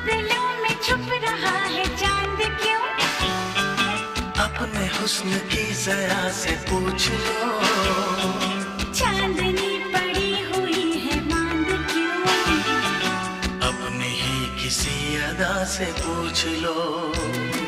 बादलों में छुप रहा है चांद क्यों? अपने हुस्न की जरा से पूछ लो, चांदनी पड़ी हुई है मांद क्यों? अपनी ही किसी अदा से पूछ लो।